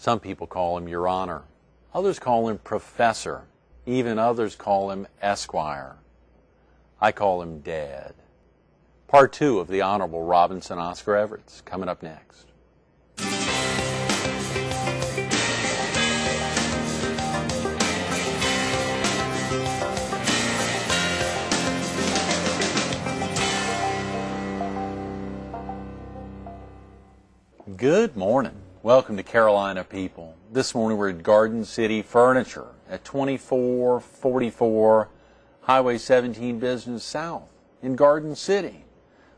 Some people call him Your Honor. Others call him Professor. Even others call him Esquire. I call him Dad. Part 2 of the Honorable Robinson Oscar Everett's coming up next. Good morning. Welcome to Carolina People. This morning we're at Garden City Furniture at 2444 Highway 17 Business South in Garden City.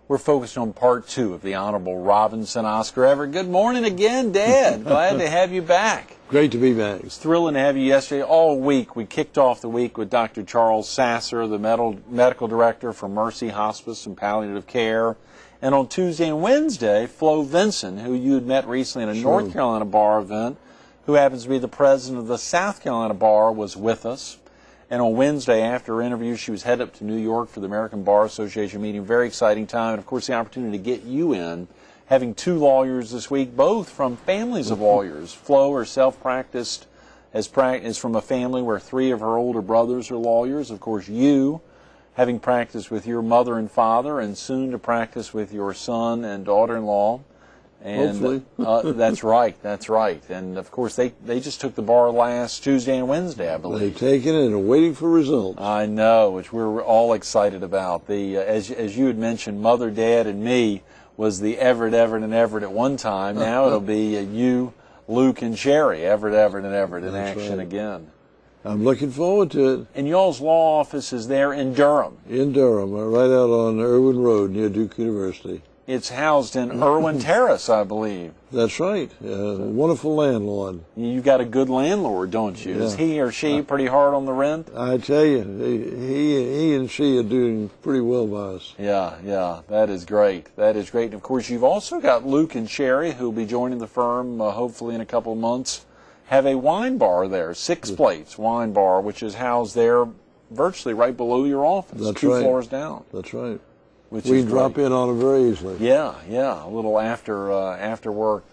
We're focused on part 2 of the Honorable Robinson Oscar Everett. Good morning again, Dad. Glad to have you back. Great to be back. It's thrilling to have you yesterday. All week, we kicked off the week with Dr. Charles Sasser, the medical director for Mercy Hospice and Palliative Care. And on Tuesday and Wednesday, Flo Vinson, who you had met recently at a North Carolina bar event, who happens to be the president of the South Carolina bar, was with us. And on Wednesday, after her interview, she was headed up to New York for the American Bar Association meeting. Very exciting time. And, of course, the opportunity to get you in, having 2 lawyers this week, both from families of lawyers. Flo herself is from a family where 3 of her older brothers are lawyers. Of course, you, having practiced with your mother and father, and soon to practice with your son and daughter-in-law. And hopefully. That's right. And, of course, they just took the bar last Tuesday and Wednesday, I believe. They've taken it and are waiting for results. I know, which we're all excited about. As you had mentioned, Mother, Dad, and me was the Everett and Everett at one time. Now it'll be you, Luke, and Sherry, Everett and Everett in action again. I'm looking forward to it. And y'all's law office is there in Durham. In Durham, right out on Irwin Road near Duke University. It's housed in Irwin Terrace, I believe. That's right. Wonderful landlord. You've got a good landlord, don't you? Yeah. Is he or she pretty hard on the rent? I tell you, he and she are doing pretty well by us. Yeah, that is great. That is great. And, of course, you've also got Luke and Sherry, who will be joining the firm hopefully in a couple of months. Have a wine bar there, 6 Plates Wine Bar, which is housed there virtually right below your office. That's 2 right. floors down. That's right. Which we can drop in on it very easily. Yeah, a little after work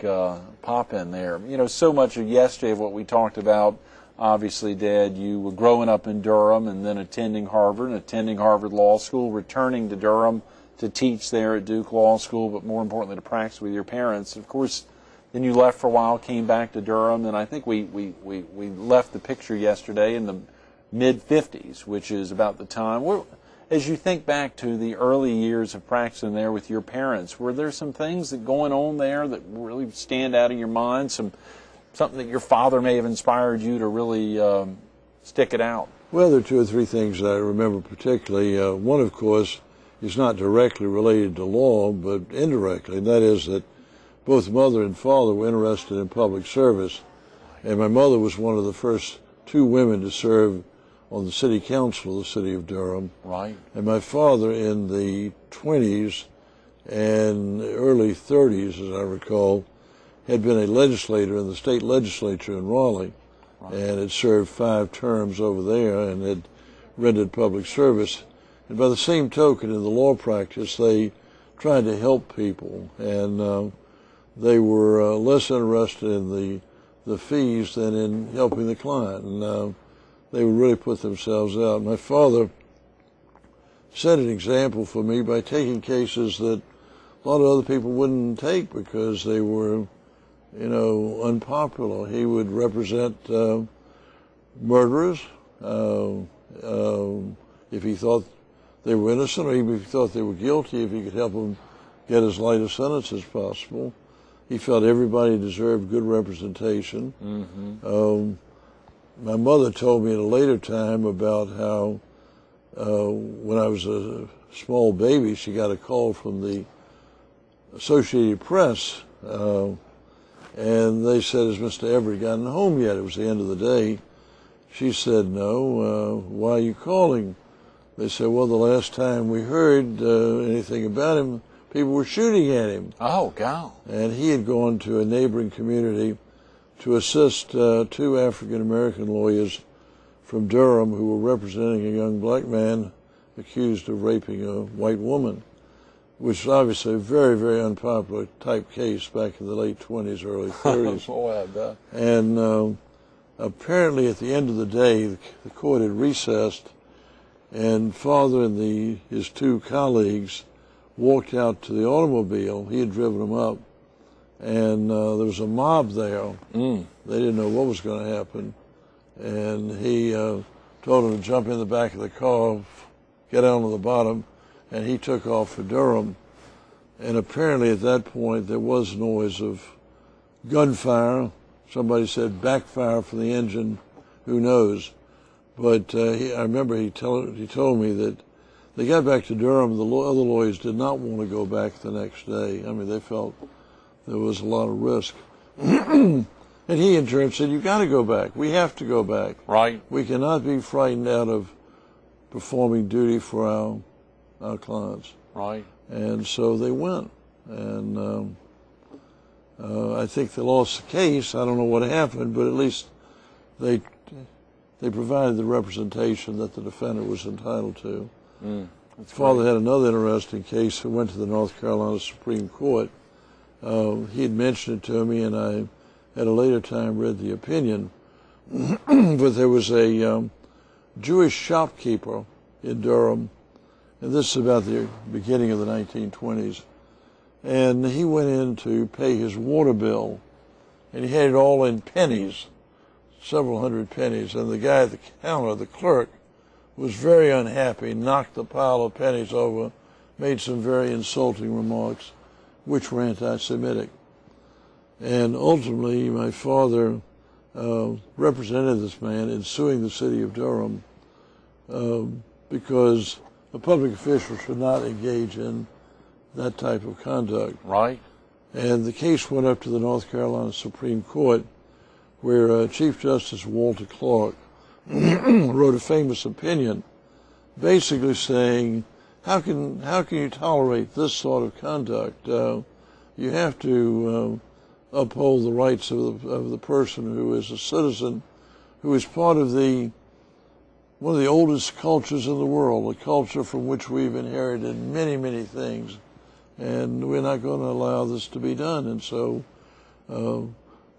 pop in there. You know, so much of yesterday of what we talked about, obviously, Dad, you were growing up in Durham and then attending Harvard Law School, returning to Durham to teach there at Duke Law School, but more importantly to practice with your parents. Of course, then you left for a while, came back to Durham, and I think we left the picture yesterday in the mid-50s, which is about the time. As you think back to the early years of practicing there with your parents, were there some things that going on there that really stand out in your mind, something that your father may have inspired you to really stick it out? Well, there are 2 or 3 things that I remember particularly. One, of course, is not directly related to law, but indirectly, and that is that both mother and father were interested in public service, and my mother was one of the first 2 women to serve on the city council of the city of Durham. Right. And my father in the 20s and early 30s, as I recall, had been a legislator in the state legislature in Raleigh, right, and had served 5 terms over there and had rendered public service. And by the same token, in the law practice, they tried to help people, and they were less interested in the fees than in helping the client. And they would really put themselves out. My father set an example for me by taking cases that a lot of other people wouldn't take because they were, unpopular. He would represent murderers if he thought they were innocent, or even if he thought they were guilty, if he could help them get as light a sentence as possible. He felt everybody deserved good representation. Mm-hmm. My mother told me at a later time about how when I was a small baby, she got a call from the Associated Press, and they said, "Has Mr. Everett gotten home yet?" It was the end of the day. She said, "No. Why are you calling?" They said, "Well, the last time we heard anything about him, people were shooting at him." Oh, God. And he had gone to a neighboring community to assist 2 African-American lawyers from Durham who were representing a young black man accused of raping a white woman. which was obviously a very, very unpopular type case back in the late 20s, early 30s. Boy, I bet. And apparently at the end of the day, the court had recessed, and Father and his two colleagues walked out to the automobile. He had driven them up, and there was a mob there. They didn't know what was going to happen, and he told them to jump in the back of the car, get down to the bottom, and he took off for Durham. And apparently at that point there was noise of gunfire. Somebody said backfire from the engine, who knows. But I remember he told me that they got back to Durham. The other lawyers did not want to go back the next day. I mean, they felt there was a lot of risk. And he in turn said, "You've got to go back. We have to go back. Right. We cannot be frightened out of performing duty for our clients." Right. And so they went. And I think they lost the case. I don't know what happened, but at least they provided the representation that the defendant was entitled to. Father had another interesting case who went to the North Carolina Supreme Court. He had mentioned it to me, and I at a later time read the opinion. But there was a Jewish shopkeeper in Durham, and this is about the beginning of the 1920s, and he went in to pay his water bill, and he had it all in pennies, several hundred pennies, and the guy at the counter, the clerk, was very unhappy, knocked the pile of pennies over, made some very insulting remarks, which were anti-Semitic. And ultimately, my father represented this man in suing the city of Durham because a public official should not engage in that type of conduct. Right. And the case went up to the North Carolina Supreme Court, where Chief Justice Walter Clark wrote a famous opinion, basically saying, how can you tolerate this sort of conduct? You have to uphold the rights of the person who is a citizen, who is part of one of the oldest cultures in the world, a culture from which we've inherited many, many things, and we're not going to allow this to be done. And so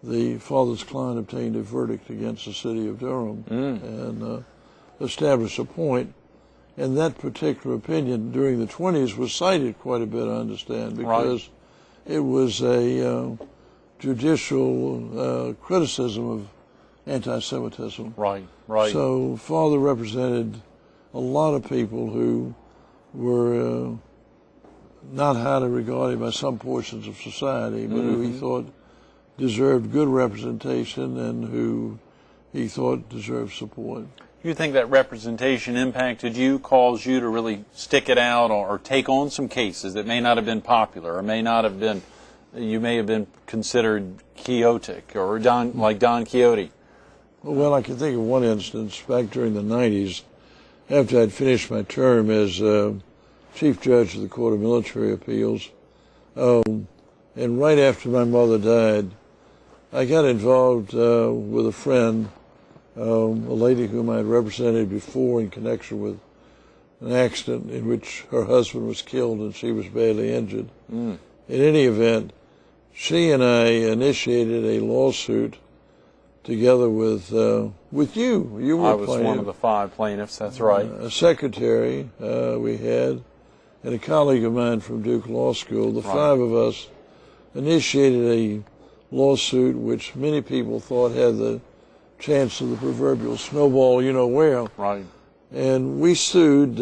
the father's client obtained a verdict against the city of Durham and established a point. And that particular opinion during the 20s was cited quite a bit, I understand, because it was a judicial criticism of anti-Semitism. Right, right. So father represented a lot of people who were not highly regarded by some portions of society, but who he thought deserved good representation and who he thought deserved support. You think that representation impacted you, caused you to really stick it out or take on some cases that may not have been popular or may not have been, you may have been considered quixotic or like Don Quixote? Well, I can think of one instance back during the 90s, after I'd finished my term as Chief Judge of the Court of Military Appeals. And right after my mother died, I got involved with a friend, a lady whom I had represented before in connection with an accident in which her husband was killed and she was badly injured. In any event, she and I initiated a lawsuit together with you. You were I was one of the 5 plaintiffs, that's right. A secretary we had, and a colleague of mine from Duke Law School. The 5 of us initiated a lawsuit which many people thought had the chance of the proverbial snowball you-know-where. Right. And we sued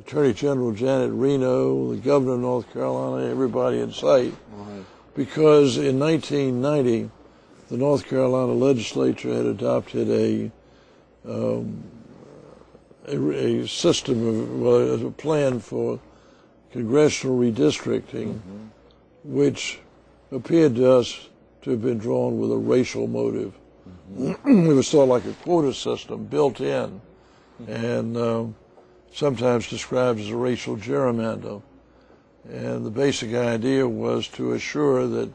Attorney General Janet Reno, the governor of North Carolina, everybody in sight, because in 1990, the North Carolina legislature had adopted a system of, a plan for congressional redistricting, which appeared to us to have been drawn with a racial motive. It was sort of like a quota system built in, and sometimes described as a racial gerrymander. And the basic idea was to assure that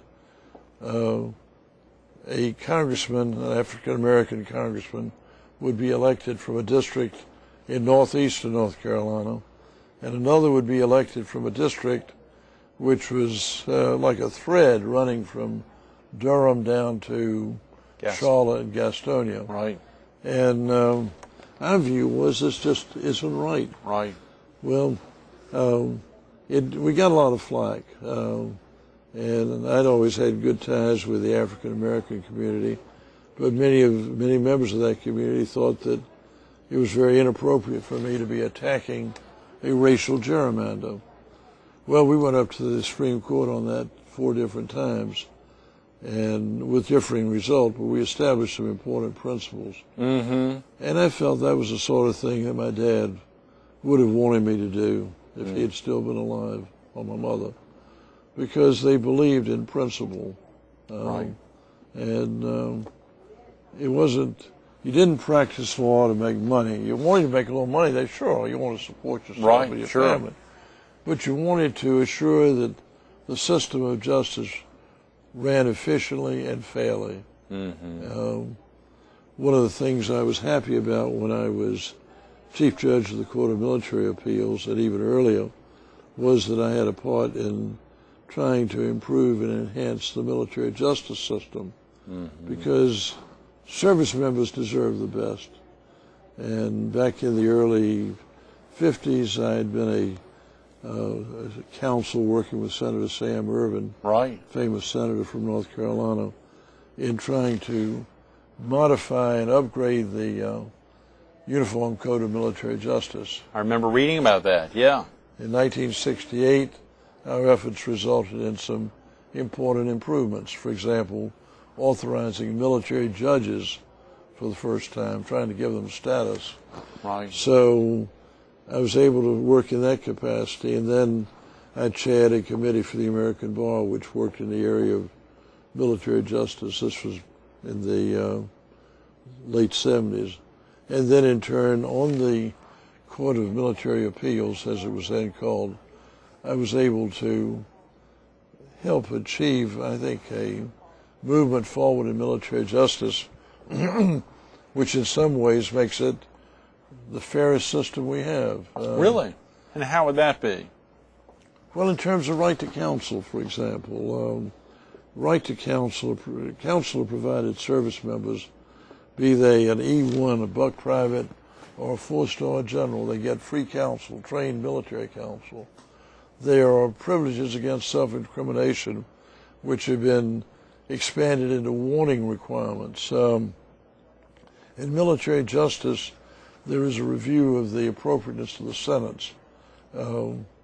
a congressman, an African-American congressman, would be elected from a district in northeastern North Carolina, and another would be elected from a district which was like a thread running from Durham down to Charlotte and Gastonia. Right. And our view was this just isn't right. Right. Well, we got a lot of flack, and I'd always had good ties with the African American community, but many members of that community thought that it was very inappropriate for me to be attacking a racial gerrymander. Well, we went up to the Supreme Court on that 4 different times, and with differing results, but we established some important principles. Mm-hmm. And I felt that was the sort of thing that my dad would have wanted me to do if he had still been alive, or my mother, because they believed in principle. Right. And it wasn't, you didn't practice law to make money. You wanted to make a little money, you want to support yourself and your family. But you wanted to assure that the system of justice ran efficiently and fairly. Mm-hmm. One of the things I was happy about when I was Chief Judge of the Court of Military Appeals, and even earlier, was that I had a part in trying to improve and enhance the military justice system, because service members deserve the best. And back in the early 50s, I had been a counsel working with Senator Sam Ervin, famous senator from North Carolina, in trying to modify and upgrade the Uniform Code of Military Justice. I remember reading about that, yeah. In 1968, our efforts resulted in some important improvements. For example, authorizing military judges for the first time, trying to give them status. Right. So I was able to work in that capacity, and then I chaired a committee for the American Bar, which worked in the area of military justice. This was in the late 70s. And then in turn, on the Court of Military Appeals, as it was then called, I was able to help achieve, I think, a movement forward in military justice, which in some ways makes it the fairest system we have. Really? And how would that be? Well, in terms of right to counsel, for example, right to counsel provided service members, be they an E1, a buck private, or a 4-star general, they get free counsel, trained military counsel. There are privileges against self-incrimination, which have been expanded into warning requirements. In military justice, there is a review of the appropriateness of the sentence.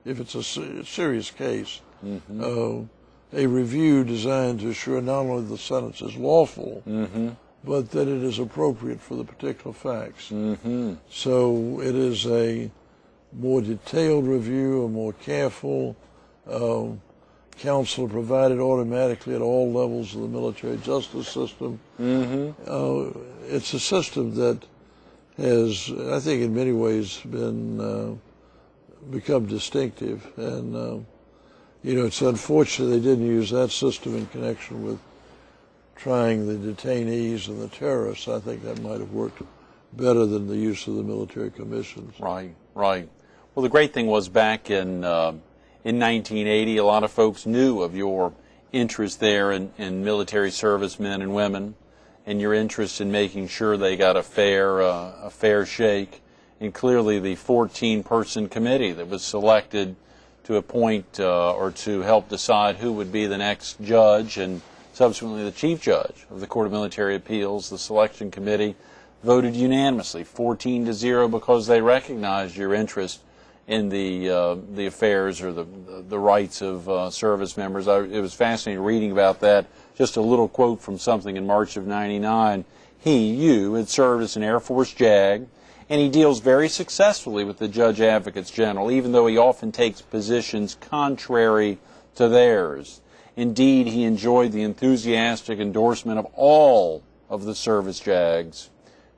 If it's a serious case, a review designed to assure not only the sentence is lawful, but that it is appropriate for the particular facts. So it is a more detailed review, a more careful counsel provided automatically at all levels of the military justice system. It's a system that has, I think, in many ways been become distinctive, and it's unfortunate they didn't use that system in connection with trying the detainees and the terrorists. I think that might have worked better than the use of the military commissions. Right. Well, the great thing was back in 1980, a lot of folks knew of your interest there in military servicemen and women, and your interest in making sure they got a fair shake. And clearly the 14-person committee that was selected to appoint or to help decide who would be the next judge and subsequently the chief judge of the Court of Military Appeals, the selection committee, voted unanimously, 14-0, because they recognized your interest in the affairs or the rights of service members. It was fascinating reading about that. Just a little quote from something in March of '99. You had served as an Air Force JAG, and he deals very successfully with the Judge Advocates General, even though he often takes positions contrary to theirs. Indeed, he enjoyed the enthusiastic endorsement of all of the service JAGs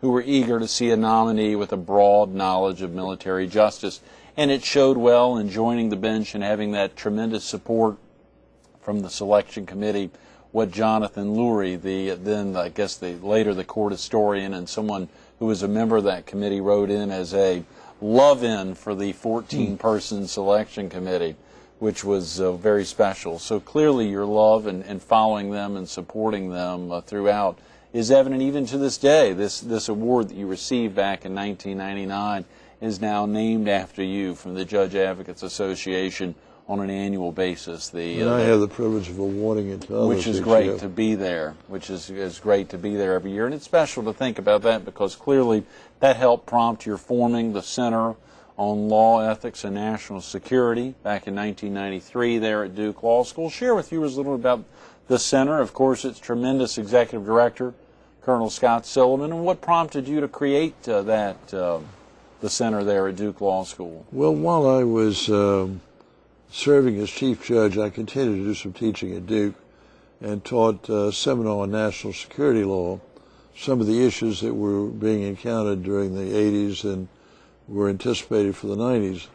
who were eager to see a nominee with a broad knowledge of military justice. And it showed well in joining the bench and having that tremendous support from the selection committee, what Jonathan Lurie, later the court historian and someone who was a member of that committee, wrote in as a love-in for the 14-person selection committee, which was very special. So clearly your love and following them and supporting them throughout is evident even to this day. This award that you received back in 1999 is now named after you from the Judge Advocates Association on an annual basis. And I have the privilege of awarding it to others. Which is great to be there, which is great to be there every year. And it's special to think about that because clearly that helped prompt your forming the Center on Law, Ethics, and National Security back in 1993 there at Duke Law School. Share with viewers a little about the center. Of course, its tremendous executive director, Colonel Scott Silliman, and what prompted you to create the center there at Duke Law School? Well, while I was serving as chief judge, I continued to do some teaching at Duke and taught seminar on national security law, some of the issues that were being encountered during the 80s and were anticipated for the 90s.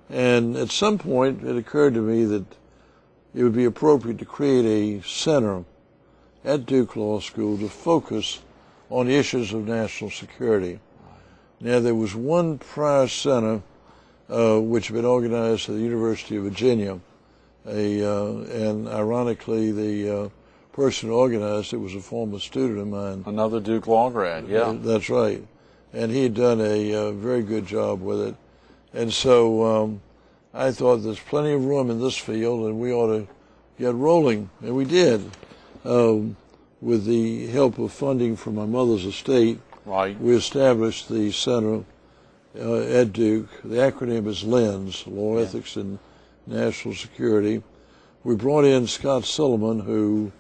And at some point, it occurred to me that it would be appropriate to create a center at Duke Law School to focus on issues of national security. Now, there was one prior center which had been organized at the University of Virginia, and ironically, the person who organized it was a former student of mine. Another Duke Law grad, yeah. That's right. And he had done a very good job with it. And so I thought there's plenty of room in this field, and we ought to get rolling. And we did, with the help of funding from my mother's estate. Right. We established the center at Duke. The acronym is LENS, Law, Ethics, and National Security. We brought in Scott Silliman, who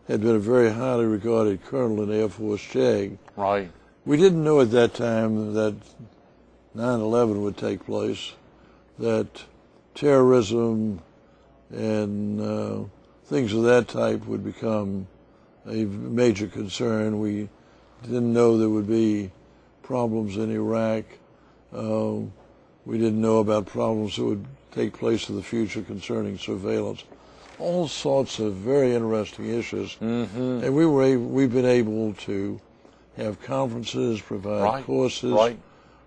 had been a very highly regarded colonel in Air Force JAG. Right. We didn't know at that time that 9/11 would take place, that terrorism and things of that type would become a major concern. We didn't know there would be problems in Iraq. We didn't know about problems that would take place in the future concerning surveillance. All sorts of very interesting issues. Mm-hmm. And we've been able to have conferences, provide courses,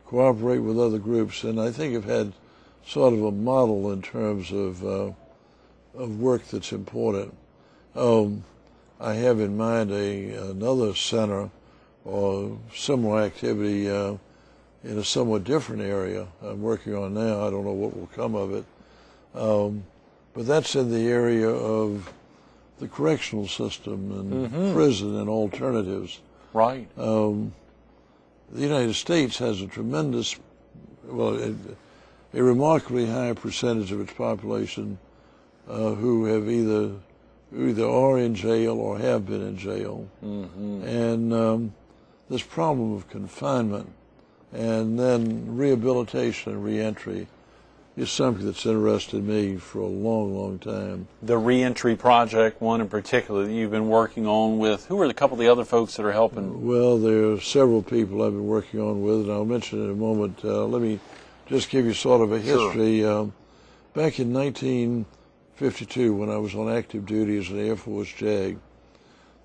cooperate with other groups, and I think have had sort of a model in terms of work that's important. I have in mind another center or similar activity in a somewhat different area I'm working on now. I don't know what will come of it. But that's in the area of the correctional system and prison and alternatives. Right. The United States has a tremendous, a remarkably high percentage of its population who have either are in jail or have been in jail. Mm-hmm. And this problem of confinement and then rehabilitation and reentry is something that's interested me for a long, long time. The reentry project, one in particular that you've been working on with, who are a couple of the other folks that are helping? Well, there are several people I've been working on with, and I'll mention in a moment. Let me just give you sort of a history. Sure. Back in 1952, when I was on active duty as an Air Force JAG,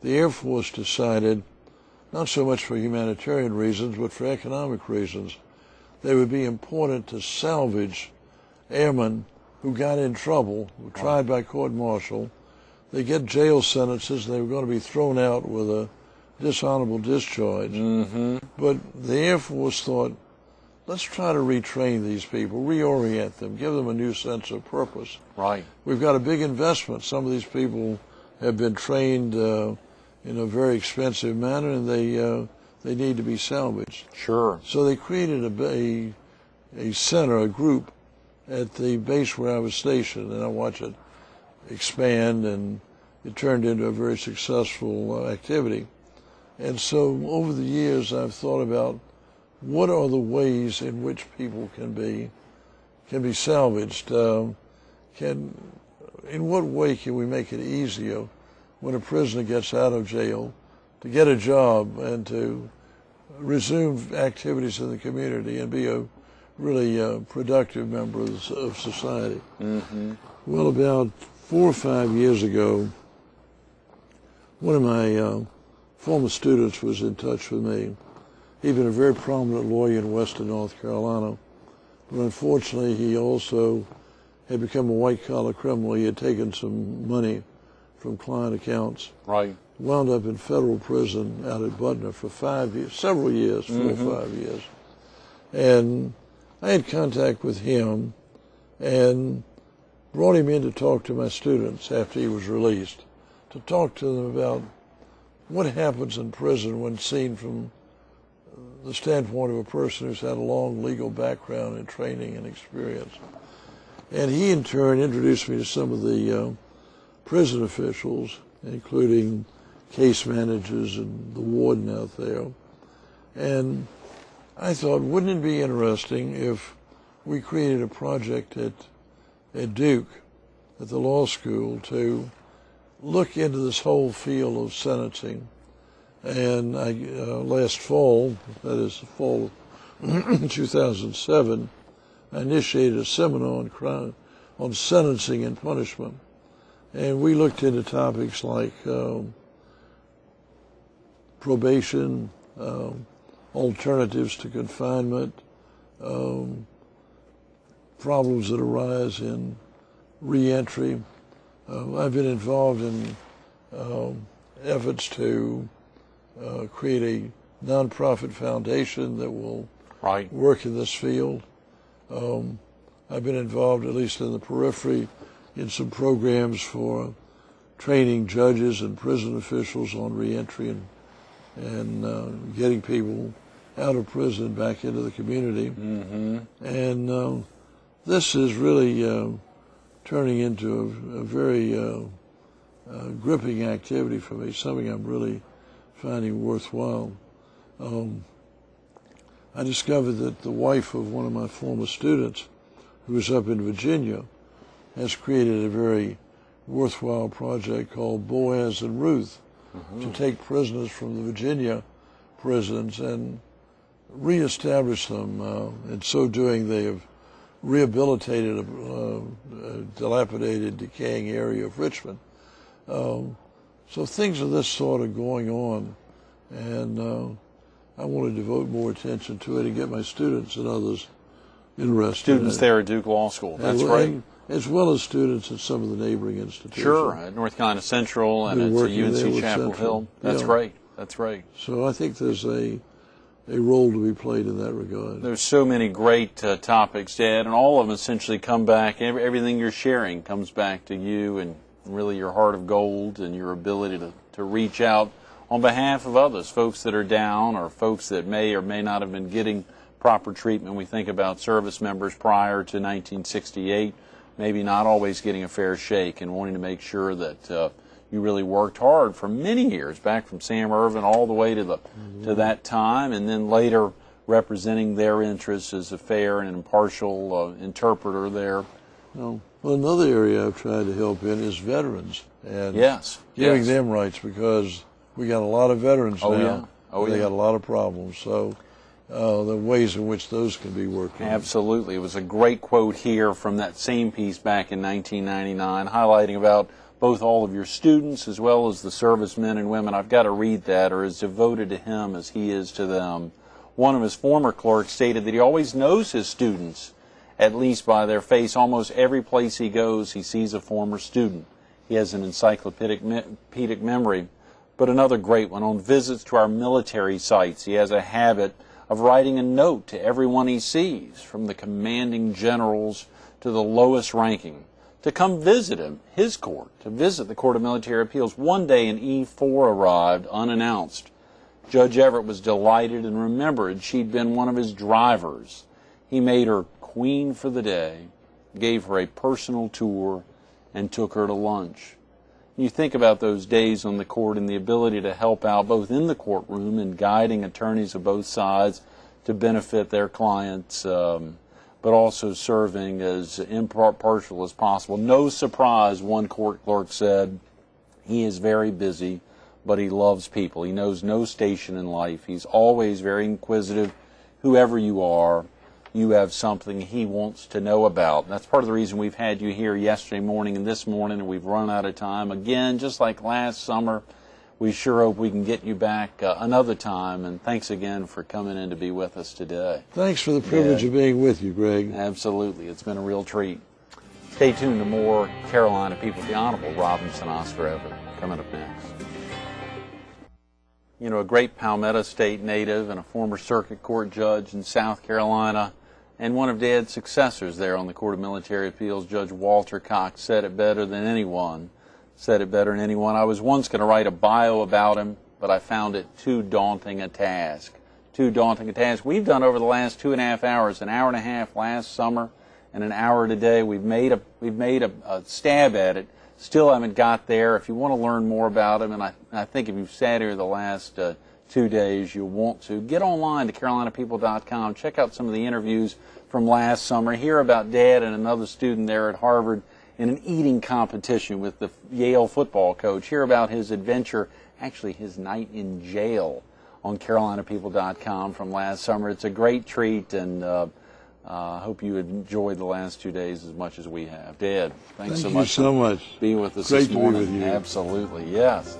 the Air Force decided, not so much for humanitarian reasons, but for economic reasons, that it would be important to salvage airmen who got in trouble, were tried by court-martial. They get jail sentences, and they were going to be thrown out with a dishonorable discharge. Mm-hmm. But the Air Force thought, let's try to retrain these people, reorient them, give them a new sense of purpose. Right. We've got a big investment. Some of these people have been trained in a very expensive manner, and they need to be salvaged. Sure. So they created a center, a group, at the base where I was stationed, and I watched it expand, and it turned into a very successful activity. And so over the years, I've thought about what are the ways in which people can be salvaged. In what way can we make it easier when a prisoner gets out of jail to get a job and to resume activities in the community and be a really productive member of society? Mm-hmm. Well, about 4 or 5 years ago, one of my former students was in touch with me, He'd been a very prominent lawyer in Western North Carolina, but unfortunately he also had become a white-collar criminal. He had taken some money from client accounts. Right. Wound up in federal prison out at Butner for 5 years, several years, 4 or 5 years. And I had contact with him and brought him in to talk to my students after he was released, to talk to them about what happens in prison when seen from the standpoint of a person who's had a long legal background and training and experience. And he, in turn, introduced me to some of the prison officials, including case managers and the warden out there. And I thought, wouldn't it be interesting if we created a project at Duke, at the law school, to look into this whole field of sentencing. And I, last fall, that is the fall of 2007, I initiated a seminar on sentencing and punishment. And we looked into topics like probation, alternatives to confinement, problems that arise in reentry. I've been involved in efforts to create a nonprofit foundation that will work in this field. I've been involved, at least in the periphery, in some programs for training judges and prison officials on reentry and getting people out of prison back into the community. And this is really turning into a very gripping activity for me, something I'm really finding worthwhile. I discovered that the wife of one of my former students, who was up in Virginia, has created a very worthwhile project called Boaz and Ruth, to take prisoners from the Virginia prisons and reestablish them. In so doing, they have rehabilitated a dilapidated, decaying area of Richmond. So things of this sort are going on, and I want to devote more attention to it and get my students and others interested. Students there at Duke Law School, that's right. As well as students at some of the neighboring institutions. Sure, at North Carolina Central and at UNC Chapel Hill. That's right, that's right. So I think there's a role to be played in that regard. There's so many great topics, Dad, and all of them essentially come back, everything you're sharing comes back to you and really your heart of gold and your ability to reach out on behalf of others, folks that are down or folks that may or may not have been getting proper treatment. We think about service members prior to 1968, maybe not always getting a fair shake and wanting to make sure that you really worked hard for many years, back from Sam Ervin all the way to that time, and then later representing their interests as a fair and impartial interpreter there. Well, another area I've tried to help in is veterans and giving them rights, because we got a lot of veterans now. They got a lot of problems. So the ways in which those can be worked on. Absolutely. It was a great quote here from that same piece back in 1999, highlighting about both all of your students as well as the servicemen and women. I've got to read that, or as devoted to him as he is to them. One of his former clerks stated that he always knows his students, at least by their face. Almost every place he goes, he sees a former student. He has an encyclopedic memory. But another great one, on visits to our military sites, he has a habit of writing a note to everyone he sees, from the commanding generals to the lowest ranking, to come visit him, his court, to visit the Court of Military Appeals. One day an E4 arrived unannounced. Judge Everett was delighted and remembered she'd been one of his drivers. He made her queen for the day, gave her a personal tour, and took her to lunch. You think about those days on the court and the ability to help out both in the courtroom and guiding attorneys of both sides to benefit their clients, but also serving as impartial as possible. No surprise, one court clerk said, he is very busy, but he loves people. He knows no station in life. He's always very inquisitive. Whoever you are, you have something he wants to know about. That's part of the reason we've had you here yesterday morning and this morning, and we've run out of time. Again, just like last summer, we sure hope we can get you back another time, and thanks again for coming in to be with us today. Thanks for the privilege of being with you, Greg. Absolutely. It's been a real treat. Stay tuned to more Carolina People with the Honorable Robinson Oscar Everett coming up next. You know, a great Palmetto State native and a former circuit court judge in South Carolina, and one of Dad's successors there on the Court of Military Appeals, Judge Walter Cox, said it better than anyone. I was once going to write a bio about him, but I found it too daunting a task. We've done over the last 2.5 hours, an hour and a half last summer and an hour today. We've made a stab at it. Still haven't got there. If you want to learn more about him, and I think if you've sat here the last 2 days, you'll want to, get online to carolinapeople.com. Check out some of the interviews from last summer. Hear about Dad and another student there at Harvard in an eating competition with the Yale football coach. Hear about his adventure, actually his night in jail, on carolinapeople.com from last summer. It's a great treat, and I hope you enjoyed the last 2 days as much as we have. Dad, thanks so much. Thank you so much. Being with us Great this morning. to be with you. Absolutely, yes.